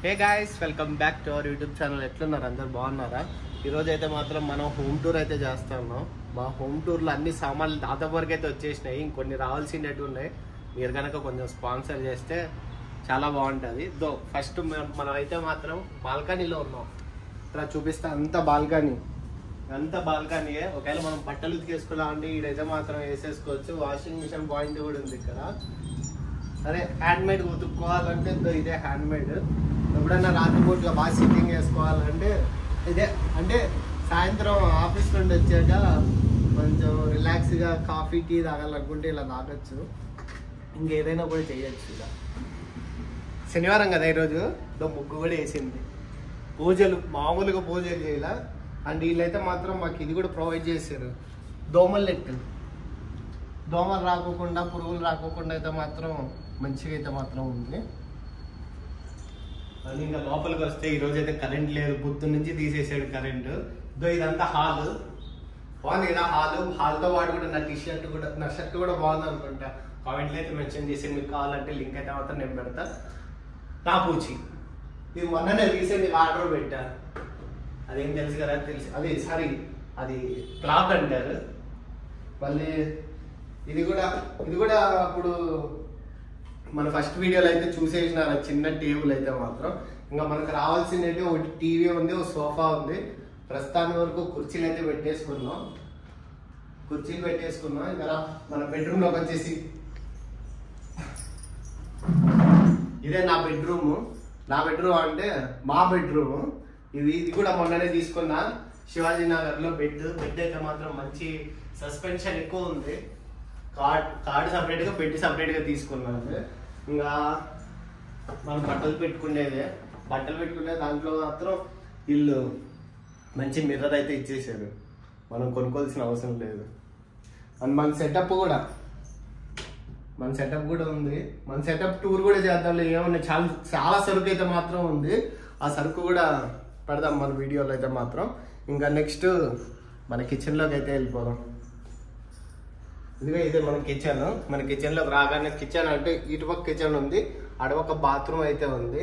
Hey guys, welcome back to our YouTube channel. ఎట్లున్నారు? అందరు బాగున్నారా? ఈరోజు అయితే మాత్రం మనం హోమ్ టూర్ అయితే చేస్తున్నాం. మా హోమ్ టూర్లో అన్ని సామాన్లు దాదాపు వరకు అయితే వచ్చేసినాయి. ఇంకొన్ని రావాల్సినవి ఉన్నాయి. మీరు కనుక కొంచెం స్పాన్సర్ చేస్తే చాలా బాగుంటుంది. ఫస్ట్ మనం అయితే మాత్రం బాల్కనీలో ఉన్నాం. ఇక్కడ చూపిస్తే అంత బాల్కనీయే. ఒకవేళ మనం బట్టలు ఉతికేసుకున్నామంటే ఈడైతే మాత్రం వేసేసుకోవచ్చు. వాషింగ్ మిషన్ పాయింట్ కూడా ఉంది ఇక్కడ. అదే హ్యాండ్ మేడ్ ఉతుక్కోవాలంటే ఇదే హ్యాండ్ మేడ్. ఎప్పుడన్నా రాత్రిపూటగా బాగా సిట్టింగ్ వేసుకోవాలంటే ఇదే. అంటే సాయంత్రం ఆఫీస్ నుండి వచ్చాక కొంచెం రిలాక్స్గా కాఫీ టీ తాగాలనుకుంటే ఇలా తాగొచ్చు. ఇంకేదైనా కూడా చేయొచ్చు. ఇలా శనివారం కదా ఈరోజు, ముగ్గు కూడా వేసింది. పూజలు మామూలుగా పూజలు చేయాల. అండ్ వీళ్ళైతే మాత్రం మాకు ఇది కూడా ప్రొవైడ్ చేశారు, దోమల నెట్. దోమలు రాకోకుండా పురుగులు రాకోకుండా అయితే మాత్రం మంచిగా అయితే మాత్రం ఉంది. అది ఇంకా లోపలికి వస్తే ఈరోజు అయితే కరెంట్ లేదు, పొద్దున్న నుంచి తీసేసాడు కరెంటు. ఇదంతా హాల్ బాగుంది కదా. హాల్తో పాటు కూడా నా షర్ట్ కూడా బాగుంది అనుకుంటా. కామెంట్లో అయితే మెన్షన్ చేసి మీకు కావాలంటే లింక్ అయితే మాత్రం నేను పెడతా. నా పూచి ఇది మొన్ననే రీసెంట్గా ఆర్డర్ పెట్టా. అదేం తెలుసు కదా, అది క్లాక్ అంటారు. మళ్ళీ ఇది కూడా అప్పుడు మన ఫస్ట్ వీడియోలో అయితే చూసేసినారు. చిన్న టేబుల్ అయితే మాత్రం. ఇంకా మనకు రావాల్సింది ఒకటి టీవీ ఉంది, ఒక సోఫా ఉంది. ప్రస్తుతానికి వరకు కుర్చీలు అయితే పెట్టేసుకున్నాం. ఇంకా మన బెడ్రూమ్లోకి వచ్చేసి ఇదే నా బెడ్రూమ్ అంటే మా బెడ్రూమ్. ఇది కూడా మొన్ననే తీసుకున్నా శివాజీ నగర్లో. బెడ్ అయితే మాత్రం మంచి సస్పెన్షన్ ఎక్కువ ఉంది. కార్డ్ సపరేట్గా బెడ్ సపరేట్గా తీసుకున్నాను. ఇంకా మనం బట్టలు పెట్టుకునే దాంట్లో మాత్రం వీళ్ళు మంచి మిర్రర్ అయితే ఇచ్చేసారు. మనం కొనుక్కోవాల్సిన అవసరం లేదు. అండ్ మన సెటప్ కూడా ఉంది. మన సెటప్ టూర్ కూడా చేద్దాం. ఏమన్నా చాలా సరుకు అయితే మాత్రం ఉంది. ఆ సరుకు కూడా పెడదాం మన వీడియోలో అయితే మాత్రం. ఇంకా నెక్స్ట్ మన కిచెన్లోకి అయితే వెళ్ళిపోదాం. ఇదే మన కిచెన్లోకి రాగానే కిచెన్ అంటే ఇటుపక్క కిచెన్ ఉంది, అడవక బాత్రూమ్ అయితే ఉంది.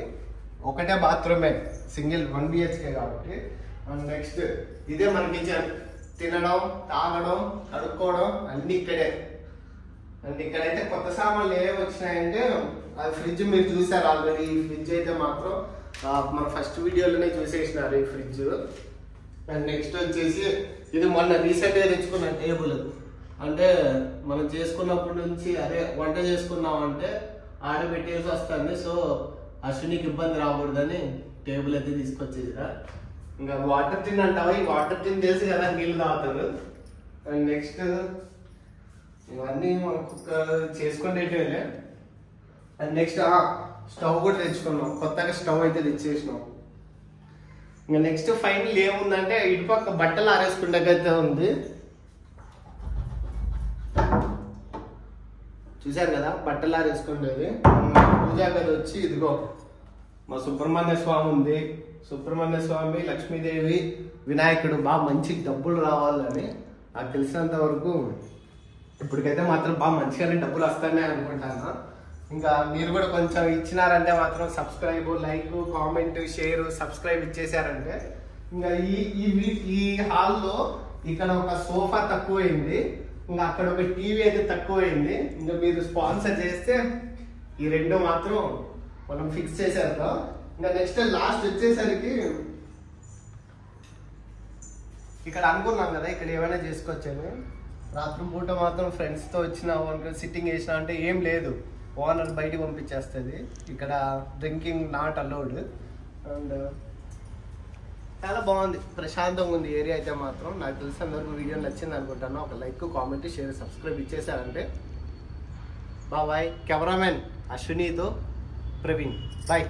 ఒకటే బాత్రూమే, సింగిల్ 1 BHK కాబట్టి. అండ్ నెక్స్ట్ ఇదే మన కిచెన్. తినడం, తాగడం, కడుక్కోవడం అన్ని ఇక్కడే. అండ్ ఇక్కడైతే కొత్త సామాన్లు ఏమి వచ్చినాయంటే అది ఫ్రిడ్జ్ మీరు చూసారు ఆల్రెడీ. ఈ ఫ్రిడ్జ్ అయితే మాత్రం మన ఫస్ట్ వీడియోలోనే చూసేసినారు ఈ ఫ్రిడ్జ్. అండ్ నెక్స్ట్ వచ్చేసి ఇది మొన్న రీసెంట్గా తెచ్చుకున్న టేబుల్. అంటే మనం చేసుకున్నప్పటి నుంచి అదే వంట చేసుకున్నామంటే ఆడబెట్టేసి వస్తుంది. సో అశ్వినికి ఇబ్బంది రాకూడదని టేబుల్ అయితే తీసుకొచ్చేదిరా. ఇంకా వాటర్ టిన్ అంటావా, ఈ వాటర్ టిన్ తెలిసి కదా నీళ్ళు తాగుతారు. అండ్ నెక్స్ట్ ఇవన్నీ మనకు చేసుకునేటివే. అండ్ నెక్స్ట్ స్టవ్ కూడా తెచ్చుకున్నాం. కొత్తగా స్టవ్ అయితే తెచ్చేసినాం. ఇంకా నెక్స్ట్ ఫైనల్ ఏముందంటే ఇటుపక్క బట్టలు ఆరేసుకుంటే ఉంది. చూసారు కదా బట్టలు ఆరేసుకుంటేది. పూజా గది వచ్చి ఇదిగో మా సుబ్రహ్మణ్య స్వామి ఉంది. సుబ్రహ్మణ్య స్వామి, లక్ష్మీదేవి, వినాయకుడు. బాగా మంచి డబ్బులు రావాలని నాకు తెలిసినంత వరకు ఇప్పటికైతే మాత్రం బాగా మంచిగానే డబ్బులు వస్తాయని అనుకుంటాను. ఇంకా మీరు కూడా కొంచెం ఇచ్చినారంటే మాత్రం subscribe, like, comment, share, subscribe ఇచ్చేసారంటే ఇంకా ఈ హాల్లో ఇక్కడ ఒక సోఫా తక్కువైంది, ఇంకా అక్కడ ఒక టీవీ అయితే తక్కువైంది. ఇంకా మీరు స్పాన్సర్ చేస్తే ఈ రెండు మాత్రం మనం ఫిక్స్ చేసేద్దాం. ఇంకా నెక్స్ట్ లాస్ట్ వచ్చేసరికి ఇక్కడ అనుకున్నాం కదా ఇక్కడ ఏమైనా చేసుకోవచ్చని. రాత్రి పూట మాత్రం ఫ్రెండ్స్తో వచ్చిన సిట్టింగ్ వేసిన అంటే ఏం లేదు, ఓనర్ బయటికి పంపించేస్తుంది. ఇక్కడ డ్రింకింగ్ నాట్ అలౌడ్. అండ్ చాలా బాగుంది, ప్రశాంతంగా ఉంది ఏరియా అయితే మాత్రం. నాకు తెలిసి అందరికీ వీడియో నచ్చింది అనుకుంటాను. ఒక లైక్, కామెంట్, షేర్, సబ్స్క్రైబ్ ఇచ్చేసారంటే బాయ్. కెమెరామెన్ అశ్వినితో ప్రవీణ్, బాయ్.